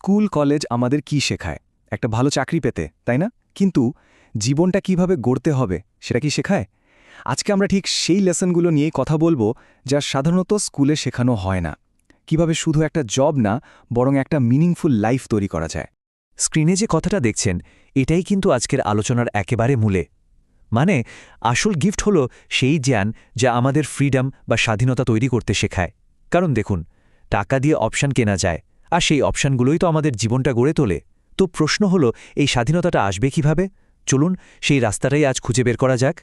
School college আমাদের কি শেখায়? একটা ভালো চাকরি পেতে, তাই না? কিন্তু জীবনটা কিভাবে গড়তে হবে সেটা কি শেখায়? আজকে আমরা ঠিক সেই লেসনগুলো নিয়েই কথা বলবো, যা সাধারণত স্কুলে শেখানো হয় না। কিভাবে শুধু একটা জব না, বরং একটা মিনিংফুল লাইফ তৈরি করা যায়। স্ক্রিনে যে কথাটা দেখছেন এটাই কিন্তু আজকের আলোচনার একেবারে মূলে। মানে আসল গিফট হলো সেই জ্ঞান যা আমাদের ফ্রিডম বা স্বাধীনতা তৈরি করতে শেখায়। কারণ দেখুন, টাকা দিয়ে অপশান কেনা যায়, আর সেই অপশানগুলোই তো আমাদের জীবনটা গড়ে তোলে। তো প্রশ্ন হলো, এই স্বাধীনতাটা আসবে কিভাবে? চলুন সেই রাস্তাটাই আজ খুঁজে বের করা যাক।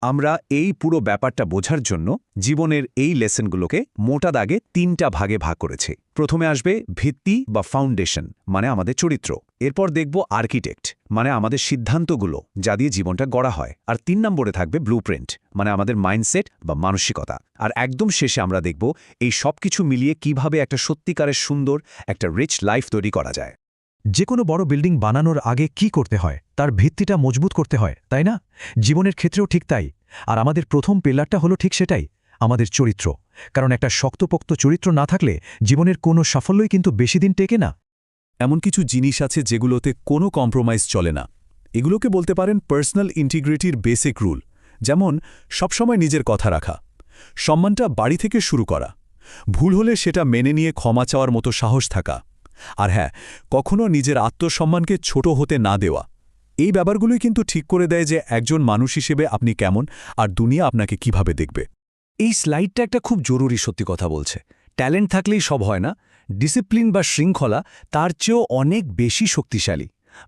আমরা এই পুরো ব্যাপারটা বোঝার জন্য জীবনের এই লেসনগুলোকে মোটা দাগে ৩টা ভাগে ভাগ করেছি। প্রথমে আসবে ভিত্তি বা ফাউন্ডেশন, মানে আমাদের চরিত্র। এরপর দেখব আর্কিটেক্ট, মানে আমাদের সিদ্ধান্তগুলো যা দিয়ে জীবনটা গড়া হয়। আর ৩ নম্বরে থাকবে ব্লুপ্রিন্ট, মানে আমাদের মাইন্ডসেট বা মানসিকতা। আর একদম শেষে আমরা দেখব এই সব কিছু মিলিয়ে কিভাবে একটা সত্যিকারের সুন্দর, একটা রিচ লাইফ তৈরি করা যায়। যে কোনো বড় বিল্ডিং বানানোর আগে কি করতে হয়? তার ভিত্তিটা মজবুত করতে হয়, তাই না? জীবনের ক্ষেত্রেও ঠিক তাই। আর আমাদের প্রথম পিলারটা হলো ঠিক সেটাই, আমাদের চরিত্র। কারণ একটা শক্তপোক্ত চরিত্র না থাকলে জীবনের কোনো সাফল্যই কিন্তু বেশি দিন টেকে না। এমন কিছু জিনিস আছে যেগুলোতে কোনো কম্প্রোমাইজ চলে না। এগুলোকে বলতে পারেন পার্সোনাল ইন্টিগ্রিটির বেসিক রুল। যেমন সবসময় নিজের কথা রাখা, সম্মানটা বাড়ি থেকে শুরু করা, ভুল হলে সেটা মেনে নিয়ে ক্ষমা চাওয়ার মতো সাহস থাকা, আর হ্যাঁ, কখনো নিজের আত্মসম্মানকে ছোট হতে না দেওয়া। এই ব্যাপারগুলোই কিন্তু ঠিক করে দেয় যে একজন মানুষ হিসেবে আপনি কেমন, আর দুনিয়া আপনাকে কিভাবে দেখবে। এই স্লাইডটা একটা খুব জরুরি সত্যি কথা বলছে। ট্যালেন্ট থাকলেই সব হয় না, ডিসিপ্লিন বা শৃঙ্খলা তার চেয়েও অনেক বেশি শক্তিশালী।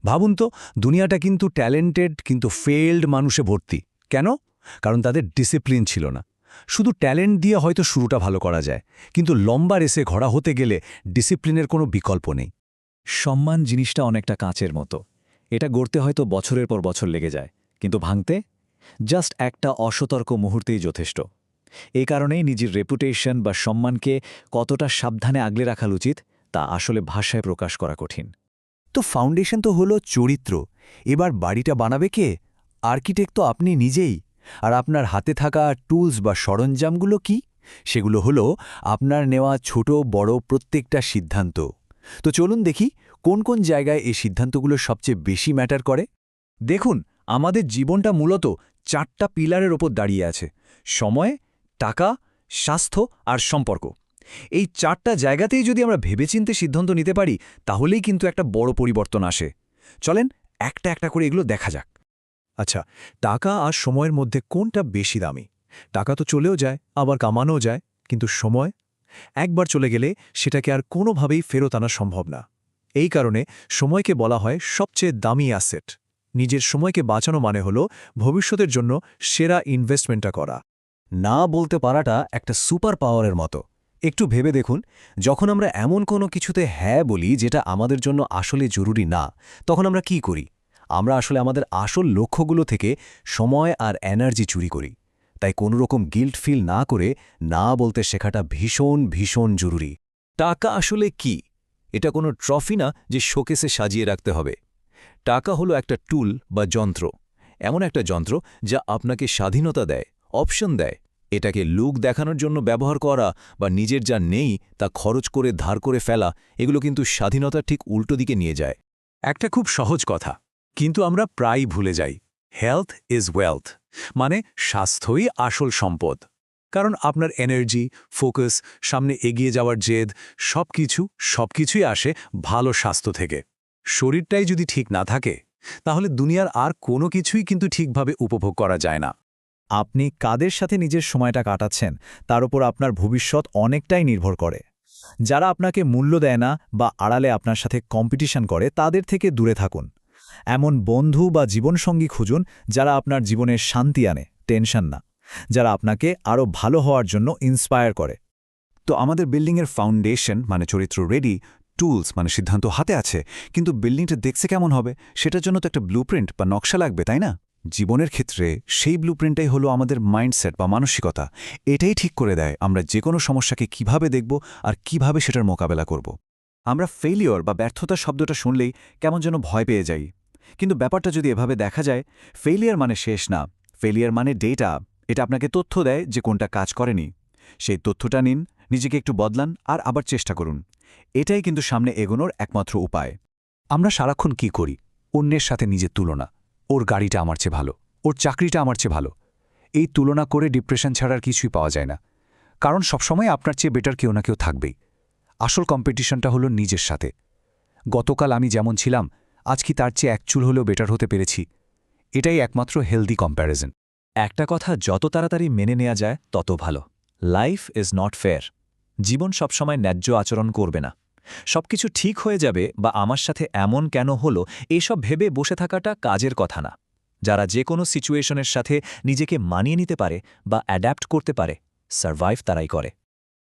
ভাবুন তো, দুনিয়াটা কিন্তু ট্যালেন্টেড কিন্তু ফেইল্ড মানুষে ভর্তি। কেন? কারণ তাদের ডিসিপ্লিন ছিল না। শুধু ট্যালেন্ট দিয়ে হয়তো শুরুটা ভালো করা যায়, কিন্তু লম্বা রেসে ঘোড়া হতে গেলে ডিসিপ্লিনের কোনো বিকল্প নেই। সম্মান জিনিসটা অনেকটা কাঁচের মতো। এটা গড়তে হয়তো বছরের পর বছর লেগে যায়, কিন্তু ভাঙতে জাস্ট একটা অসতর্ক মুহূর্তেই যথেষ্ট। এই কারণেই নিজের রেপুটেশন বা সম্মানকে কতটা সাবধানে আগলে রাখা উচিত তা আসলে ভাষায় প্রকাশ করা কঠিন। তো ফাউন্ডেশন তো হলো চরিত্র। এবার বাড়িটা বানাবে কে? আর্কিটেক্ট তো আপনি নিজেই। আর আপনার হাতে থাকা টুলস বা সরঞ্জামগুলো কি? সেগুলো হলো আপনার নেওয়া ছোট বড় প্রত্যেকটা সিদ্ধান্ত। তো চলুন দেখি কোন কোন জায়গায় এই সিদ্ধান্তগুলো সবচেয়ে বেশি ম্যাটার করে। দেখুন, আমাদের জীবনটা মূলত 4টা পিলারের ওপর দাঁড়িয়ে আছে: সময়, টাকা, স্বাস্থ্য আর সম্পর্ক। এই 4টা জায়গাতেই যদি আমরা ভেবেচিন্তে সিদ্ধান্ত নিতে পারি, তাহলেই কিন্তু একটা বড় পরিবর্তন আসে। চলেন একটা একটা করে এগুলো দেখা যাক। আচ্ছা, টাকা আর সময়ের মধ্যে কোনটা বেশি দামি? টাকা তো চলেও যায়, আবার কামানোও যায়, কিন্তু সময় একবার চলে গেলে সেটাকে আর কোনোভাবেই ফেরত আনা সম্ভব না। এই কারণে সময়কে বলা হয় সবচেয়ে দামি অ্যাসেট। নিজের সময়কে বাঁচানো মানে হলো ভবিষ্যতের জন্য সেরা ইনভেস্টমেন্টটা করা। না বলতে পারাটা একটা সুপার পাওয়ারের মতো। একটু ভেবে দেখুন, যখন আমরা এমন কোনো কিছুতে হ্যাঁ বলি যেটা আমাদের জন্য আসলে জরুরি না, তখন আমরা কি করি? আমরা আসলে আমাদের আসল লক্ষ্যগুলো থেকে সময় আর এনার্জি চুরি করি। তাই কোনোরকম গিল্ট ফিল না করে না বলতে শেখাটা ভীষণ ভীষণ জরুরি। টাকা আসলে কি? এটা কোনো ট্রফি না যে শোকেসে সাজিয়ে রাখতে হবে। টাকা হলো একটা টুল বা যন্ত্র, এমন একটা যন্ত্র যা আপনাকে স্বাধীনতা দেয়, অপশন দেয়। এটাকে লুক দেখানোর জন্য ব্যবহার করা বা নিজের যা নেই তা খরচ করে ধার করে ফেলা, এগুলো কিন্তু স্বাধীনতার ঠিক উল্টো দিকে নিয়ে যায়। একটা খুব সহজ কথা, কিন্তু আমরা প্রায়ই ভুলে যাই। হেলথ ইজ ওয়েলথ, মানে স্বাস্থ্যই আসল সম্পদ। কারণ আপনার এনার্জি, ফোকাস, সামনে এগিয়ে যাওয়ার জেদ সবকিছুই আসে ভালো স্বাস্থ্য থেকে। শরীরটাই যদি ঠিক না থাকে, তাহলে দুনিয়ার আর কোনো কিছুই কিন্তু ঠিকভাবে উপভোগ করা যায় না। আপনি কাদের সাথে নিজের সময়টা কাটাচ্ছেন তার উপর আপনার ভবিষ্যৎ অনেকটাই নির্ভর করে। যারা আপনাকে মূল্য দেয় না বা আড়ালে আপনার সাথে কম্পিটিশন করে, তাদের থেকে দূরে থাকুন। এমন বন্ধু বা জীবনসঙ্গী খুঁজুন যারা আপনার জীবনে শান্তি আনে, টেনশন না। যারা আপনাকে আরও ভালো হওয়ার জন্য ইন্সপায়ার করে। তো আমাদের বিল্ডিংয়ের ফাউন্ডেশন মানে চরিত্র রেডি, টুলস মানে সিদ্ধান্ত হাতে আছে, কিন্তু বিল্ডিংটা দেখছে কেমন হবে সেটার জন্য তো একটা ব্লুপ্রিন্ট বা নকশা লাগবে, তাই না? জীবনের ক্ষেত্রে সেই ব্লুপ্রিন্টটাই হলো আমাদের মাইন্ডসেট বা মানসিকতা। এটাই ঠিক করে দেয় আমরা যে কোনো সমস্যাকে কিভাবে দেখব আর কিভাবে সেটার মোকাবেলা করব। আমরা ফেলিওর বা ব্যর্থতা শব্দটা শুনলেই কেমন যেন ভয় পেয়ে যাই, কিন্তু ব্যাপারটা যদি এভাবে দেখা যায়, ফেলিয়ার মানে শেষ না, ফেলিয়ার মানে ডেটা। এটা আপনাকে তথ্য দেয় যে কোনটা কাজ করেনি। সেই তথ্যটা নিন, নিজেকে একটু বদলান আর আবার চেষ্টা করুন। এটাই কিন্তু সামনে এগোনোর একমাত্র উপায়। আমরা সারাক্ষণ কি করি? অন্যের সাথে নিজের তুলনা। ওর গাড়িটা আমার চেয়ে ভালো, ওর চাকরিটা আমার চেয়ে ভালো। এই তুলনা করে ডিপ্রেশন ছাড়ার কিছুই পাওয়া যায় না। কারণ সবসময় আপনার চেয়ে বেটার কেউ না কেউ থাকবেই। আসল কম্পিটিশনটা হলো নিজের সাথে। গতকাল আমি যেমন ছিলাম, আজ কি তার চেয়ে এক চুল হলেও বেটার হতে পেরেছি? এটাই একমাত্র হেলদি কম্প্যারিজন। একটা কথা যত তাড়াতাড়ি মেনে নেওয়া যায় তত ভালো। Life is not fair. জীবন সবসময় ন্যায্য আচরণ করবে না। সবকিছু ঠিক হয়ে যাবে বা আমার সাথে এমন কেন হলো এসব ভেবে বসে থাকাটা কাজের কথা না। যারা যে কোনো সিচুয়েশনের সাথে নিজেকে মানিয়ে নিতে পারে বা অ্যাডাপ্ট করতে পারে, সারভাইভ তারাই করে।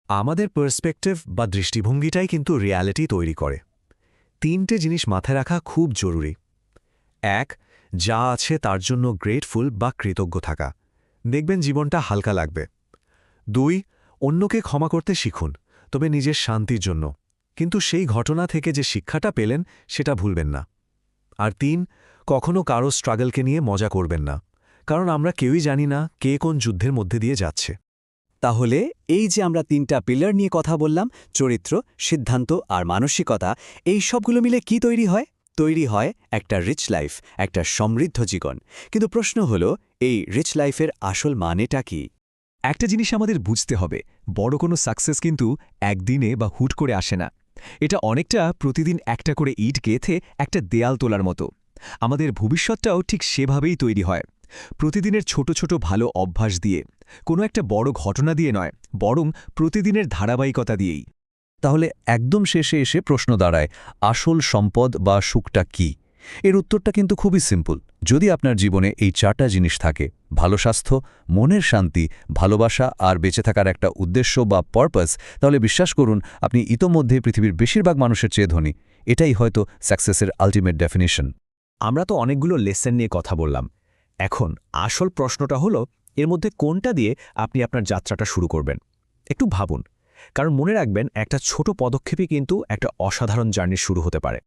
আমাদের পার্সপেক্টিভ বা দৃষ্টিভঙ্গিটাই কিন্তু রিয়ালিটি তৈরি করে। 3টে জিনিস মাথায় রাখা খুব জরুরি। 1. যা আছে তার জন্য গ্রেটফুল বা কৃতজ্ঞ থাকা। দেখবেন জীবনটা হালকা লাগবে। 2. অন্যকে ক্ষমা করতে শিখুন, তবে নিজের শান্তির জন্য। কিন্তু সেই ঘটনা থেকে যে শিক্ষাটা পেলেন সেটা ভুলবেন না। আর 3. কখনো কারো স্ট্রাগলকে নিয়ে মজা করবেন না, কারণ আমরা কেউই জানি না কে কোন যুদ্ধের মধ্যে দিয়ে যাচ্ছে। তাহলে এই যে আমরা 3টা পিলার নিয়ে কথা বললাম, চরিত্র, সিদ্ধান্ত আর মানসিকতা, এই সবগুলো মিলে কি তৈরি হয়? তৈরি হয় একটা রিচ লাইফ, একটা সমৃদ্ধ জীবন। কিন্তু প্রশ্ন হলো, এই রিচ লাইফের আসল মানেটা কি? একটা জিনিস আমাদের বুঝতে হবে, বড় কোনো সাকসেস কিন্তু একদিনে বা হুট করে আসে না। এটা অনেকটা প্রতিদিন একটা করে ইট গেঁথে একটা দেয়াল তোলার মতো। আমাদের ভবিষ্যৎটাও ঠিক সেভাবেই তৈরি হয়, প্রতিদিনের ছোট ছোট ভালো অভ্যাস দিয়ে, কোনো একটা বড় ঘটনা দিয়ে নয়, বরং প্রতিদিনের ধারাবাহিকতা দিয়েই। তাহলে একদম শেষে এসে প্রশ্ন দাঁড়ায়, আসল সম্পদ বা সুখটা কি? এর উত্তরটা কিন্তু খুবই সিম্পল। যদি আপনার জীবনে এই 4টা জিনিস থাকে, ভালো স্বাস্থ্য, মনের শান্তি, ভালোবাসা আর বেঁচে থাকার একটা উদ্দেশ্য বা পারপাস, তাহলে বিশ্বাস করুন আপনি ইতোমধ্যে পৃথিবীর বেশিরভাগ মানুষের চেয়ে ধনী। এটাই হয়তো সাকসেসের আলটিমেট ডেফিনিশন। আমরা তো অনেকগুলো লেসন নিয়ে কথা বললাম। এখন আসল প্রশ্নটা হলো, এর মধ্যে কোনটা দিয়ে আপনি আপনার যাত্রাটা শুরু করবেন? একটু ভাবুন, কারণ মনে রাখবেন একটা ছোট পদক্ষেপই কিন্তু একটা অসাধারণ জার্নি শুরু হতে পারে।